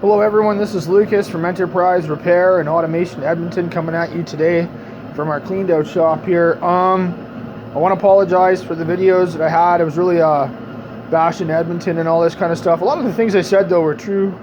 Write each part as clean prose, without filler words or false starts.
Hello everyone, this is Lucas from Enterprise Repair and Automation Edmonton coming at you today from our cleaned out shop here. I want to apologize for the videos that I had. I was really bashing Edmonton and all this kind of stuff. A lot of the things I said though were true.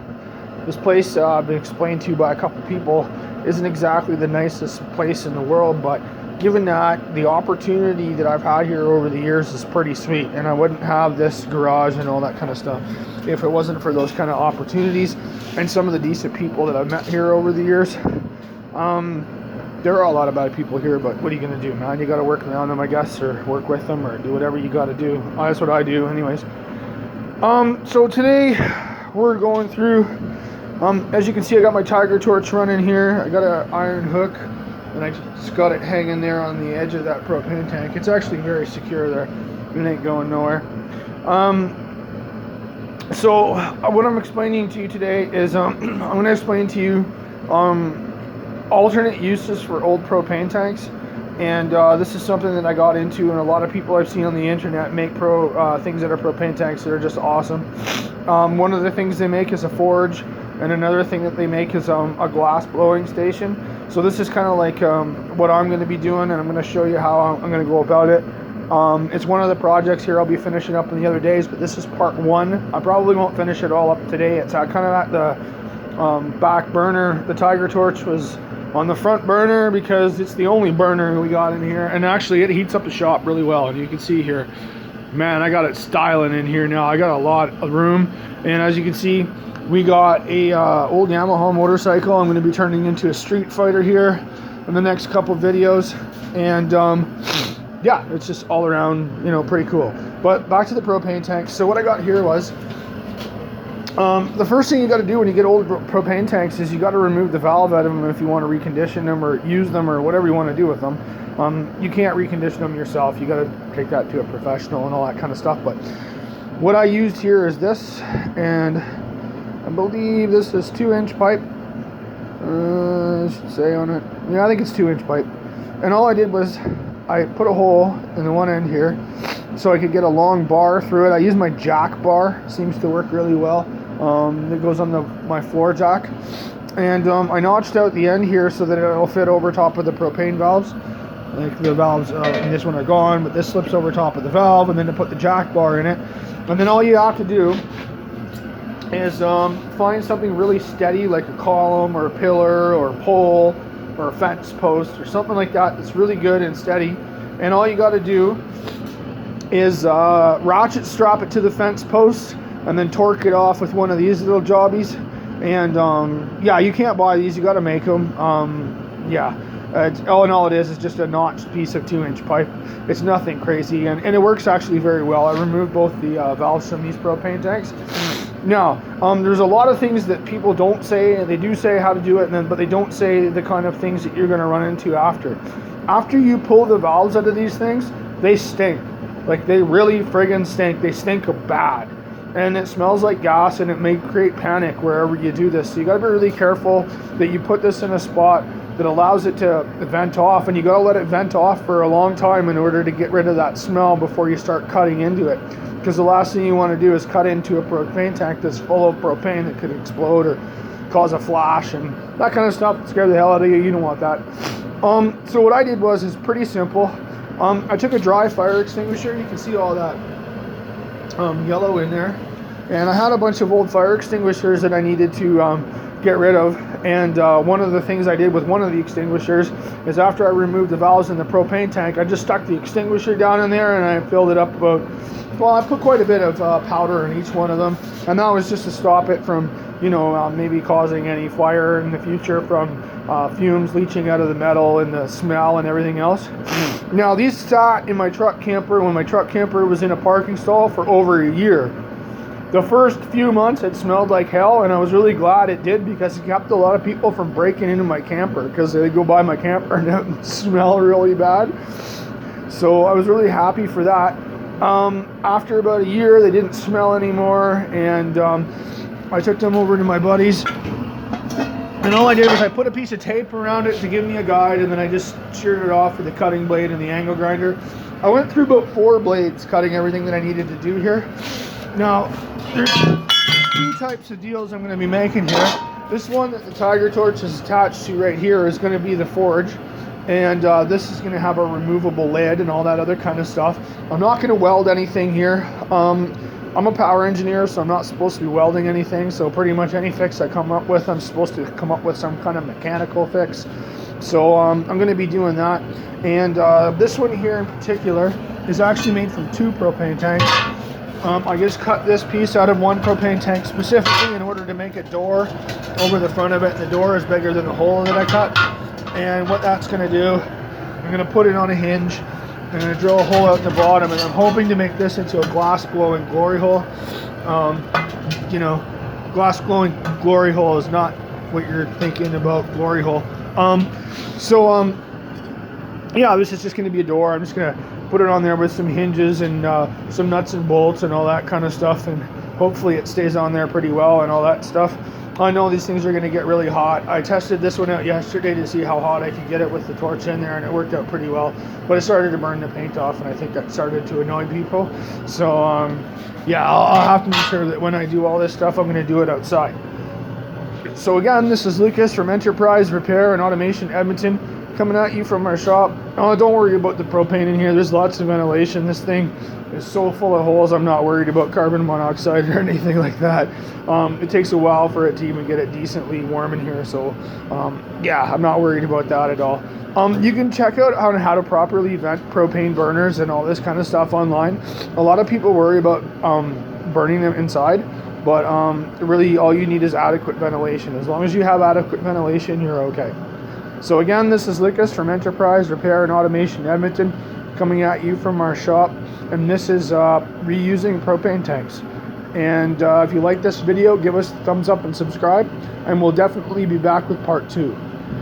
This place, I've been explained to by a couple people, isn't exactly the nicest place in the world, but given that, the opportunity that I've had here over the years is pretty sweet, and I wouldn't have this garage and all that kind of stuff if it wasn't for those kind of opportunities and some of the decent people that I've met here over the years. There are a lot of bad people here, but what are you going to do, man? You got to work around them, I guess, or work with them, or do whatever you got to do. That's what I do anyways. So today we're going through, as you can see, I got my Tiger torch running here. I got an iron hook and I just got it hanging there on the edge of that propane tank. It's actually very secure there. It ain't going nowhere. So what I'm explaining to you today is I'm going to explain to you alternate uses for old propane tanks. And this is something that I got into, and a lot of people I've seen on the internet make things that are propane tanks that are just awesome. One of the things they make is a forge, and another thing that they make is a glass blowing station. So this is kind of like what I'm going to be doing, and I'm going to show you how I'm going to go about it. It's one of the projects here I'll be finishing up in the other days, but this is part one. I probably won't finish it all up today. It's kind of at the back burner. The Tiger torch was on the front burner because it's the only burner we got in here, and actually it heats up the shop really well. And you can see here, man, I got it styling in here now. I got a lot of room, and as you can see, we got a old Yamaha motorcycle I'm going to be turning into a street fighter here in the next couple videos. And yeah, it's just all around, you know, pretty cool. But back to the propane tank. So what I got here was the first thing you got to do when you get old propane tanks is you got to remove the valve out of them if you want to recondition them or use them or whatever you want to do with them. You can't recondition them yourself. You got to take that to a professional and all that kind of stuff. But what I used here is this, and I believe this is 2-inch pipe. I should say on it. Yeah, I think it's 2-inch pipe. And all I did was I put a hole in the one end here so I could get a long bar through it. I use my jack bar. Seems to work really well. It goes on my floor jack. And I notched out the end here so that it'll fit over top of the propane valves. Like the valves in this one are gone, but this slips over top of the valve, and then to put the jack bar in it. And then all you have to do is find something really steady, like a column or a pillar or a pole or a fence post or something like that that's really good and steady. And all you got to do is ratchet strap it to the fence post and then torque it off with one of these little jobbies. And yeah, you can't buy these, you got to make them. Yeah, all it is just a notched piece of 2-inch pipe. It's nothing crazy, and it works actually very well. I removed both the valves from these propane tanks. Now, there's a lot of things that people don't say, and they do say how to do it, but they don't say the kind of things that you're going to run into after. After you pull the valves out of these things, they stink. Like, they really friggin' stink. They stink bad. And it smells like gas, and it may create panic wherever you do this. So you got to be really careful that you put this in a spot that allows it to vent off, and you got to let it vent off for a long time in order to get rid of that smell before you start cutting into it. Because the last thing you want to do is cut into a propane tank that's full of propane that could explode or cause a flash and that kind of stuff. Scare the hell out of you. You don't want that. So what I did is pretty simple. I took a dry fire extinguisher. You can see all that yellow in there. And I had a bunch of old fire extinguishers that I needed to get rid of. And one of the things I did with one of the extinguishers is after I removed the valves in the propane tank, I just stuck the extinguisher down in there and I filled it up about, well, I put quite a bit of powder in each one of them. And that was just to stop it from, you know, maybe causing any fire in the future from fumes leaching out of the metal and the smell and everything else. Now, these sat in my truck camper when my truck camper was in a parking stall for over a year. The first few months it smelled like hell, and I was really glad it did because it kept a lot of people from breaking into my camper because they go by my camper and it would smell really bad. So I was really happy for that. After about a year, they didn't smell anymore, and I took them over to my buddies. And all I did was I put a piece of tape around it to give me a guide, and then I just sheared it off with the cutting blade and the angle grinder. I went through about 4 blades cutting everything that I needed to do here. Now, two types of deals I'm going to be making here. This one that the Tiger Torch is attached to right here is going to be the forge, and this is going to have a removable lid and all that other kind of stuff. I'm not going to weld anything here. I'm a power engineer, so I'm not supposed to be welding anything, so pretty much any fix I come up with, I'm supposed to come up with some kind of mechanical fix. So I'm going to be doing that. And this one here in particular is actually made from 2 propane tanks. I just cut this piece out of 1 propane tank specifically in order to make a door over the front of it. The door is bigger than the hole that I cut. And what that's going to do, I'm going to put it on a hinge. I'm going to drill a hole out in the bottom, and I'm hoping to make this into a glass blowing glory hole. You know, glass blowing glory hole is not what you're thinking about glory hole. Yeah, this is just going to be a door. I'm just going to put it on there with some hinges and some nuts and bolts and all that kind of stuff, and hopefully it stays on there pretty well and all that stuff. I know these things are going to get really hot. I tested this one out yesterday to see how hot I could get it with the torch in there, and it worked out pretty well. But it started to burn the paint off, and I think that started to annoy people. So, yeah, I'll have to make sure that when I do all this stuff, I'm going to do it outside. So again, this is Lucas from Enterprise Repair and Automation Edmonton, coming at you from our shop. Oh, don't worry about the propane in here. There's lots of ventilation. This thing is so full of holes. I'm not worried about carbon monoxide or anything like that. It takes a while for it to even get it decently warm in here. So yeah, I'm not worried about that at all. You can check out on how to properly vent propane burners and all this kind of stuff online. A lot of people worry about burning them inside, but really all you need is adequate ventilation. As long as you have adequate ventilation, you're okay. So again, this is Lucas from Enterprise Repair and Automation Edmonton, coming at you from our shop, and this is reusing propane tanks. And if you like this video, give us a thumbs up and subscribe, and we'll definitely be back with part 2.